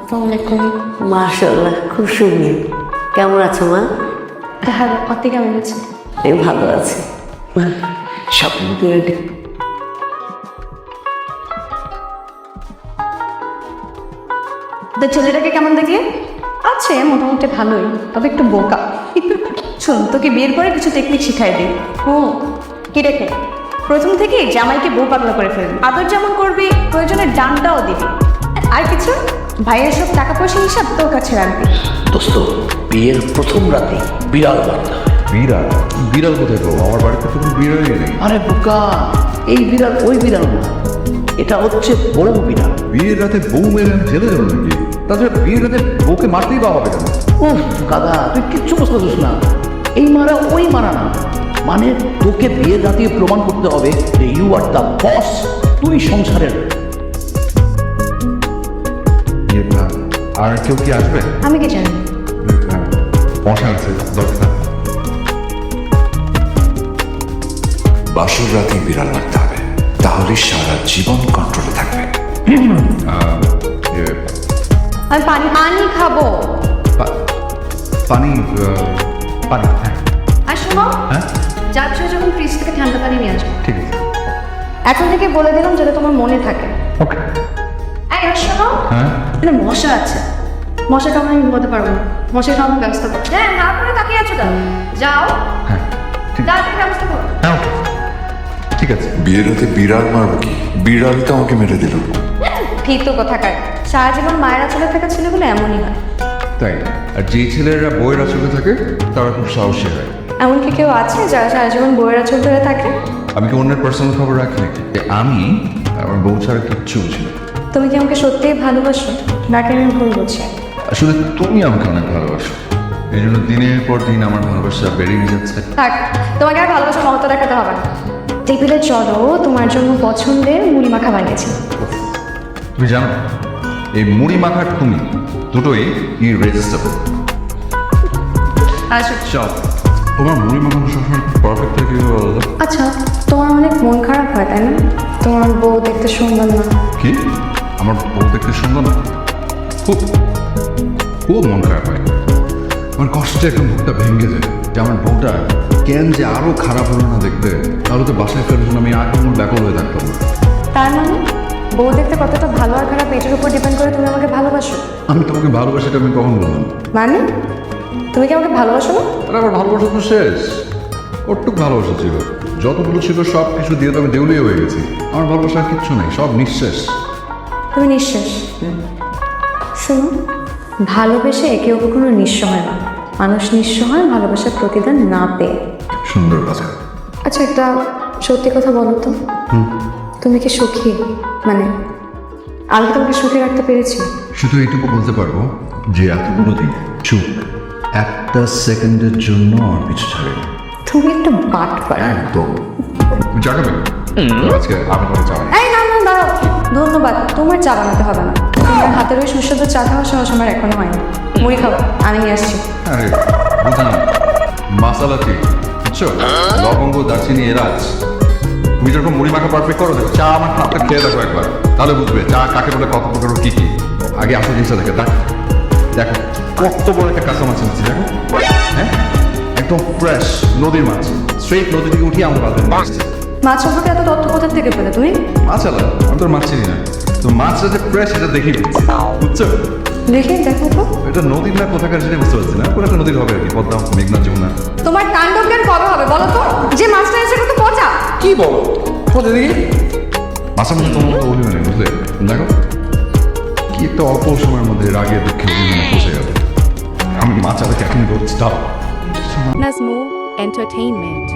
আসসালামু আলাইকুম। মাশাআল্লাহ, খুব সুন্দর। কেমন আছো মা? হ্যাঁ, আপনি কেমন আছেন? আমি ভালো আছি। মা, শপিং করে দিই। তো ছেলেটাকে কেমন দেখলে? আছে মোটামুটি ভালোই, তবে একটু বোকা। শোন, তোকে বিয়ের পরে কিছু টেকনিক শিখাই দিই। কি রেখে? প্রথম থেকে জামাইকে বউ পাগলা করে ফেলবি। আদর যেমন করবি, প্রয়োজনে ডানটাও দিবি। আর কিছু ভাইয়ের সব টাকা পয়সা হিসাব তোর কাছে রাখবি। দোস্ত, বিয়ের প্রথম রাতে বিড়াল বার্তা। বিড়াল? বিড়াল কোথায় পাবো? আমার বাড়িতে তো কোনো বিড়ালই নেই। আরে বোকা, এই বিড়াল ওই বিড়াল না, এটা হচ্ছে বড় বিড়াল। বিয়ের রাতে বউ মেরে আমি জেলে যাবো নাকি? তাছাড়া বিয়ের রাতে বউকে মারতেই বা হবে কেন? উফ কাদা, তুই কিচ্ছু বুঝতে পারছিস না। এই মারা ওই মারা না, মানে তোকে বিয়ের রাতে প্রমাণ করতে হবে যে ইউ আর দ্য বস, তুই সংসারের। আর কেউ কি আসবে? আমি কি জানি? মশা আছে দরকার। বাসর রাতে বিড়াল মারতে হবে, তাহলে সারা জীবন কন্ট্রোলে থাকবে। আমি পানি পানি খাবো। পানি পানি, হ্যাঁ আর শোনো, হ্যাঁ যাচ্ছ যখন ফ্রিজ থেকে ঠান্ডা পানি নিয়ে আসবো। ঠিক আছে। এখন থেকে বলে দিলাম যাতে তোমার মনে থাকে। ওকে। এই আর শোনো, হ্যাঁ এখানে মশা আছে, মশা কামড়ে আমি ঘুমাতে পারবো না। মশার কামড় ব্যবস্থা করো। হ্যাঁ, না করে তাকিয়ে আছো কেন? যাও, হ্যাঁ ঠিক তাড়াতাড়ি ব্যবস্থা করো। হ্যাঁ ওকে ঠিক আছে। বিয়ের রাতে বিড়াল মারবো কি? বিড়াল তো আমাকে মেরে দিল। ফিতো কোথাকার, সারা জীবন মায়েরা চলে থাকা ছেলেগুলো এমনই হয়। তাই? আর যেই ছেলেরা বইয়ের আসলে থাকে তারা খুব সাহসী হয়। এমনকি কেউ আছে যারা সারা জীবন বইয়েরা চল ধরে থাকে? আমি কি অন্যের পার্সোনাল খবর রাখি নাকি? আমি আমার বউ ছাড়া কিচ্ছু বুঝি না। তুমি কি আমাকে সত্যিই ভালোবাসো নাকি আমি ভুল বলছি? আসলে তুমি আমাকে অনেক ভালোবাসো, এই জন্য দিনের পর দিন আমার ভালোবাসা বেড়েই যাচ্ছে। থাক, তোমাকে আর ভালোবাসার মহত্ব দেখাতে হবে না। টেবিলে চলো, তোমার জন্য পছন্দের মুড়ি মাখা বানিয়েছি। তুমি জানো এই মুড়ি মাখার তুমি দুটোই ইররেজিস্টেবল। আসো। চল, তোমার মুড়ি মাখানো সবসময় পারফেক্ট থাকে কি বলো তো? আচ্ছা, তোমার অনেক মন খারাপ হয় তাই না? তোমার বউ দেখতে সুন্দর না? কি? আমার বউ দেখতে সুন্দর না? খুব খুব মন খারাপ হয়। আমার কষ্টে এখন বুকটা ভেঙে যায় যে আমার বউটা কেন যে আরো খারাপ হলো না দেখতে, তাহলে তো বাসায় ফেরার জন্য আমি এখন ব্যাকল হয়ে থাকতাম না। তার মানে বউ দেখতে কতটা ভালো আর খারাপ এটার উপর ডিপেন্ড করে তুমি আমাকে ভালোবাসো? আমি তোমাকে ভালোবাসিটা আমি কখন বললাম? মানে তুমি কি আমাকে ভালোবাসো না? আরে আমার ভালোবাসা তো শেষ। ওটুক ভালোবাসা ছিল, যতগুলো ছিল সব কিছু দিয়ে তো আমি দেউলিয়ে হয়ে গেছি। আমার ভালোবাসা আর কিচ্ছু নেই, সব নিঃশেষ। তুমি নিঃশ্বাস। শোনো, ভালোবেসে কেউ কখনো নিঃস্ব হয় না। মানুষ নিঃস্ব হয় ভালোবাসার প্রতিদান না পেয়ে। সুন্দর কথা। আচ্ছা, একটা সত্যি কথা বলো তো, তুমি কি সুখী? মানে আমি কি তোমাকে সুখী রাখতে পেরেছি? শুধু এইটুকু বলতে পারবো যে এতগুলো দিন চুপ একটা সেকেন্ডের জন্য আমার পিছু ছাড়েনি। তুমি একটু বাট পার। একদম। তুমি চা খাবে? আজকে আমি তোমার চা বানাই। এই না না, দাঁড়াও। ধন্যবাদ, তোমার চা বানাতে হবে না। তোমার হাতের ওই সুস্বাদু চা খাওয়ার সাহস আমার এখনো হয়নি। মুড়ি খাবো, আমি নিয়ে আসছি। আরে বুঝলাম, মাসালা ঠিক বুঝছো, লবঙ্গ দারচিনি এলাচ। তুমি যখন মুড়ি মাখা পারফেক্ট করো, দেখো চা আমার হাতে খেয়ে দেখো একবার, তাহলে বুঝবে চা কাকে বলে, কত প্রকার কি কি। আগে আসল জিনিসটা দেখে দেখো, দেখো কত বড় একটা কাঁচা মাছ নিচ্ছি, দেখো হ্যাঁ, একদম ফ্রেশ নদীর মাছ, স্ট্রেট নদী থেকে উঠিয়ে আমার বাজারে নিয়ে আসছি। মাছ সম্পর্কে এত তথ্য কোথা থেকে পেলে তুমি? মাছ আলাদা, আমি তোর মাছ চিনি না, তো মাছটা যে ফ্রেশ এটা দেখি বুঝছো। দেখে দেখো তো। এটা নদীর না কোথাকার সেটা বুঝতে পারছি না, কোনো একটা নদীর হবে আর কি, পদ্মা, মেঘনা, যমুনা। তোমার কাণ্ড জ্ঞান কবে হবে বলো তো? যে মাছটা এসে কত পচা। কি বলো? কোথা দেখি মাছের মধ্যে তোমার মতো অভিমানে, বুঝলে? দেখো কি একটা অল্প সময়ের মধ্যে রাগে দুঃখে অভিমানে পৌঁছে গেল। আমি মাছ আলাকে এখন স্টপ। Nazmo Entertainment.